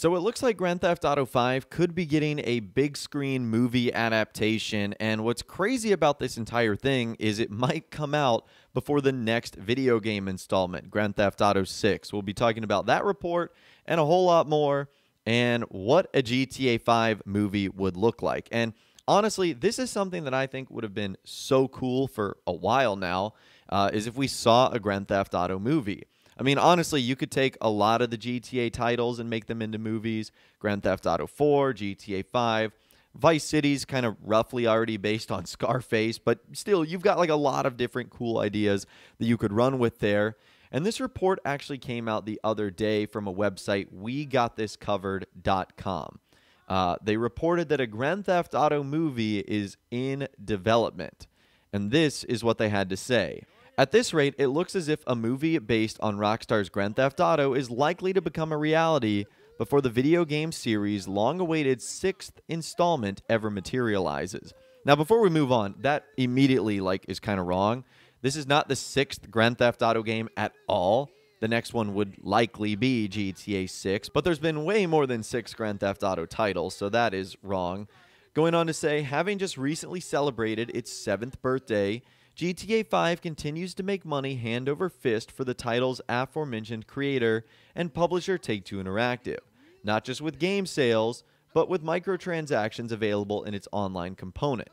So it looks like Grand Theft Auto 5 could be getting a big screen movie adaptation, and what's crazy about this entire thing is it might come out before the next video game installment, Grand Theft Auto 6. We'll be talking about that report and a whole lot more, and what a GTA 5 movie would look like. And honestly, this is something that I think would have been so cool for a while now, is if we saw a Grand Theft Auto movie. I mean, honestly, you could take a lot of the GTA titles and make them into movies. Grand Theft Auto 4, GTA 5, Vice City's kind of roughly already based on Scarface, but still, you've got like a lot of different cool ideas that you could run with there. And this report actually came out the other day from a website, WeGotThisCovered.com. They reported that a Grand Theft Auto movie is in development. And this is what they had to say. At this rate, it looks as if a movie based on Rockstar's Grand Theft Auto is likely to become a reality before the video game series' long-awaited 6th installment ever materializes. Now, before we move on, that immediately is kind of wrong. This is not the 6th Grand Theft Auto game at all. The next one would likely be GTA 6, but there's been way more than 6 Grand Theft Auto titles, so that is wrong. Going on to say, having just recently celebrated its 7th birthday, GTA 5 continues to make money hand over fist for the title's aforementioned creator and publisher Take-Two Interactive, not just with game sales, but with microtransactions available in its online component.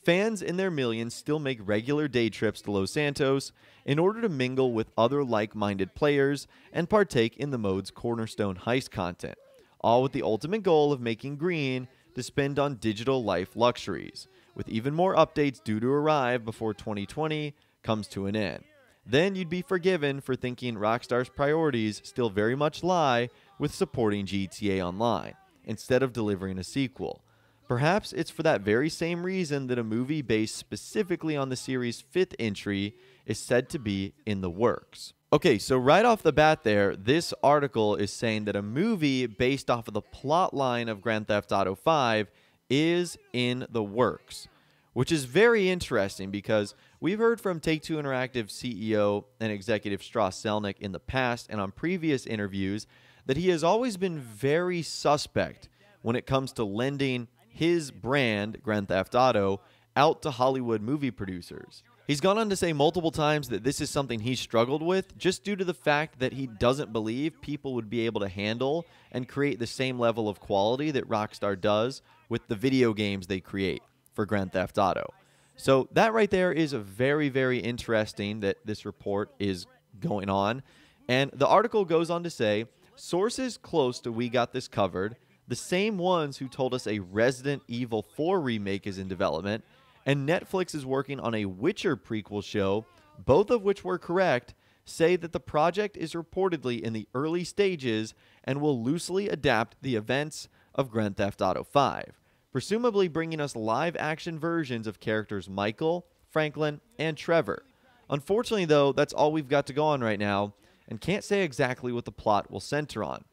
Fans in their millions still make regular day trips to Los Santos in order to mingle with other like-minded players and partake in the mode's cornerstone heist content, all with the ultimate goal of making green to spend on digital life luxuries, with even more updates due to arrive before 2020 comes to an end. Then you'd be forgiven for thinking Rockstar's priorities still very much lie with supporting GTA Online, instead of delivering a sequel. Perhaps it's for that very same reason that a movie based specifically on the series' 5th entry is said to be in the works. Okay, so right off the bat there, this article is saying that a movie based off of the plot line of Grand Theft Auto 5 is in the works, which is very interesting because we've heard from Take-Two Interactive CEO and executive Strauss Zelnick in the past and on previous interviews that he has always been very suspect when it comes to lending his brand, Grand Theft Auto, out to Hollywood movie producers. He's gone on to say multiple times that this is something he struggled with just due to the fact that he doesn't believe people would be able to handle and create the same level of quality that Rockstar does with the video games they create for Grand Theft Auto. So that right there is very, very interesting that this report is going on. And the article goes on to say, sources close to We Got This Covered, the same ones who told us a Resident Evil 4 remake is in development, and Netflix is working on a Witcher prequel show, both of which were correct, say that the project is reportedly in the early stages and will loosely adapt the events of Grand Theft Auto 5, presumably bringing us live-action versions of characters Michael, Franklin, and Trevor. Unfortunately, though, that's all we've got to go on right now, and can't say exactly what the plot will center on.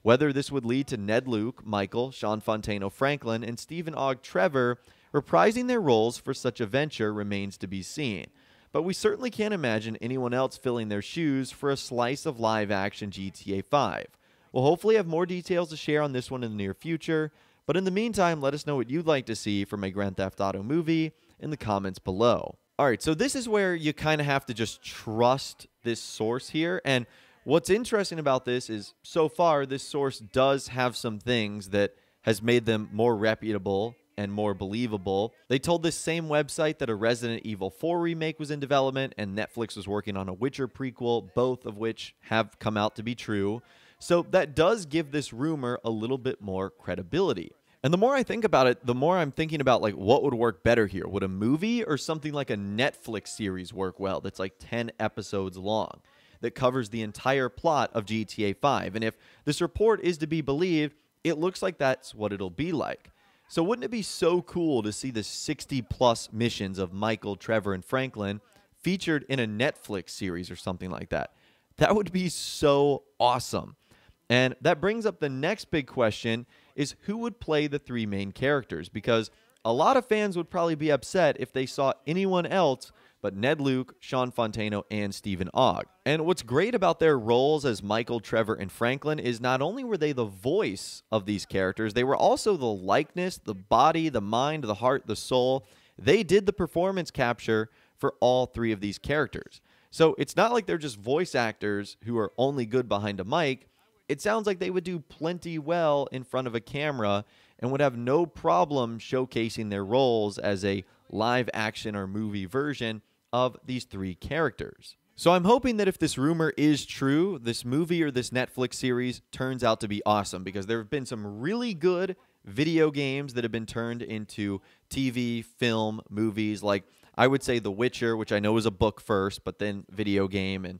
Whether this would lead to Ned Luke, Michael, Sean Fontano, Franklin, and Stephen Ogg Trevor reprising their roles for such a venture remains to be seen, but we certainly can't imagine anyone else filling their shoes for a slice of live-action GTA 5. We'll hopefully have more details to share on this one in the near future, but in the meantime, let us know what you'd like to see from a Grand Theft Auto movie in the comments below. Alright, so this is where you kind of have to just trust this source here, and what's interesting about this is, so far, this source does have some things that has made them more reputable and more believable. They told this same website that a Resident Evil 4 remake was in development and Netflix was working on a Witcher prequel, both of which have come out to be true. So that does give this rumor a little bit more credibility. And the more I think about it, the more I'm thinking about what would work better here. Would a movie or something like a Netflix series work well that's 10 episodes long that covers the entire plot of GTA 5? And if this report is to be believed, it looks like that's what it'll be like. So wouldn't it be so cool to see the 60-plus missions of Michael, Trevor, and Franklin featured in a Netflix series or something like that? That would be so awesome. And that brings up the next big question, is who would play the 3 main characters? Because a lot of fans would probably be upset if they saw anyone else but Ned Luke, Sean Fontano, and Stephen Ogg. And what's great about their roles as Michael, Trevor, and Franklin is not only were they the voice of these characters, they were also the likeness, the body, the mind, the heart, the soul. They did the performance capture for all three of these characters. So it's not like they're just voice actors who are only good behind a mic. It sounds like they would do plenty well in front of a camera and would have no problem showcasing their roles as a live action or movie version of these three characters. So I'm hoping that if this rumor is true, this movie or this Netflix series turns out to be awesome, because there have been some really good video games that have been turned into TV, film, movies. Like I would say The Witcher, which I know is a book first, but then video game, and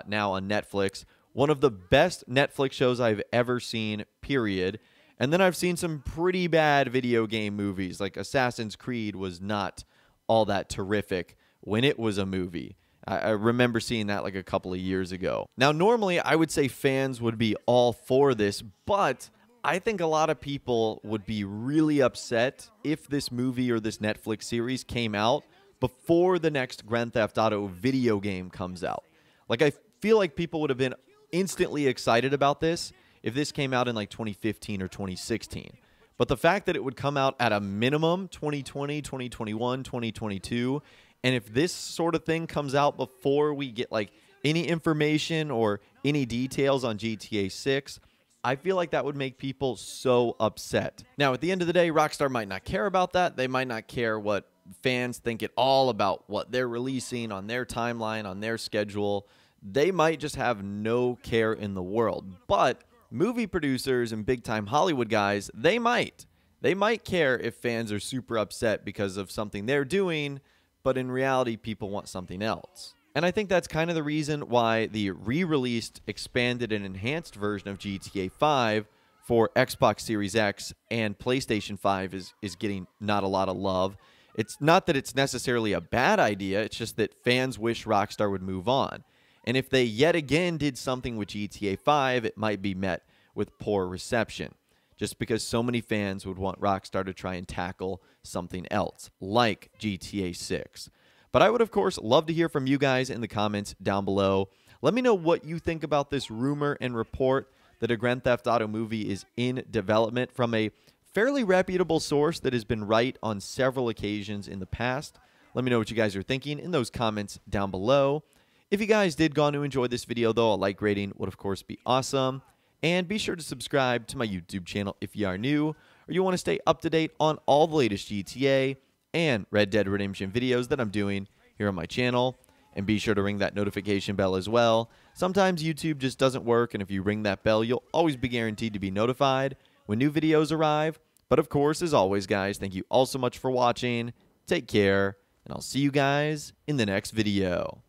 now on Netflix. One of the best Netflix shows I've ever seen, period. And then I've seen some pretty bad video game movies, like Assassin's Creed was not all that terrific when it was a movie. I remember seeing that like a couple of years ago. Now, normally I would say fans would be all for this, but I think a lot of people would be really upset if this movie or this Netflix series came out before the next Grand Theft Auto video game comes out. Like, I feel like people would have been instantly excited about this if this came out in like 2015 or 2016. But the fact that it would come out at a minimum 2020, 2021, 2022, and if this sort of thing comes out before we get like any information or any details on GTA 6, I feel like that would make people so upset. Now, at the end of the day, Rockstar might not care about that. They might not care what fans think at all about what they're releasing on their timeline, on their schedule. They might just have no care in the world. But movie producers and big-time Hollywood guys, they might. They might care if fans are super upset because of something they're doing, but in reality, people want something else. And I think that's kind of the reason why the re-released, expanded, and enhanced version of GTA 5 for Xbox Series X and PlayStation 5 is getting not a lot of love. It's not that it's necessarily a bad idea, it's just that fans wish Rockstar would move on. And if they yet again did something with GTA 5, it might be met with poor reception, just because so many fans would want Rockstar to try and tackle something else, like GTA 6. But I would, of course, love to hear from you guys in the comments down below. Let me know what you think about this rumor and report that a Grand Theft Auto movie is in development from a fairly reputable source that has been right on several occasions in the past. Let me know what you guys are thinking in those comments down below. If you guys did go on to enjoy this video, though, a like rating would, of course, be awesome. And be sure to subscribe to my YouTube channel if you are new, or you want to stay up to date on all the latest GTA and Red Dead Redemption videos that I'm doing here on my channel. And be sure to ring that notification bell as well. Sometimes YouTube just doesn't work, and if you ring that bell, you'll always be guaranteed to be notified when new videos arrive. But of course, as always, guys, thank you all so much for watching. Take care, and I'll see you guys in the next video.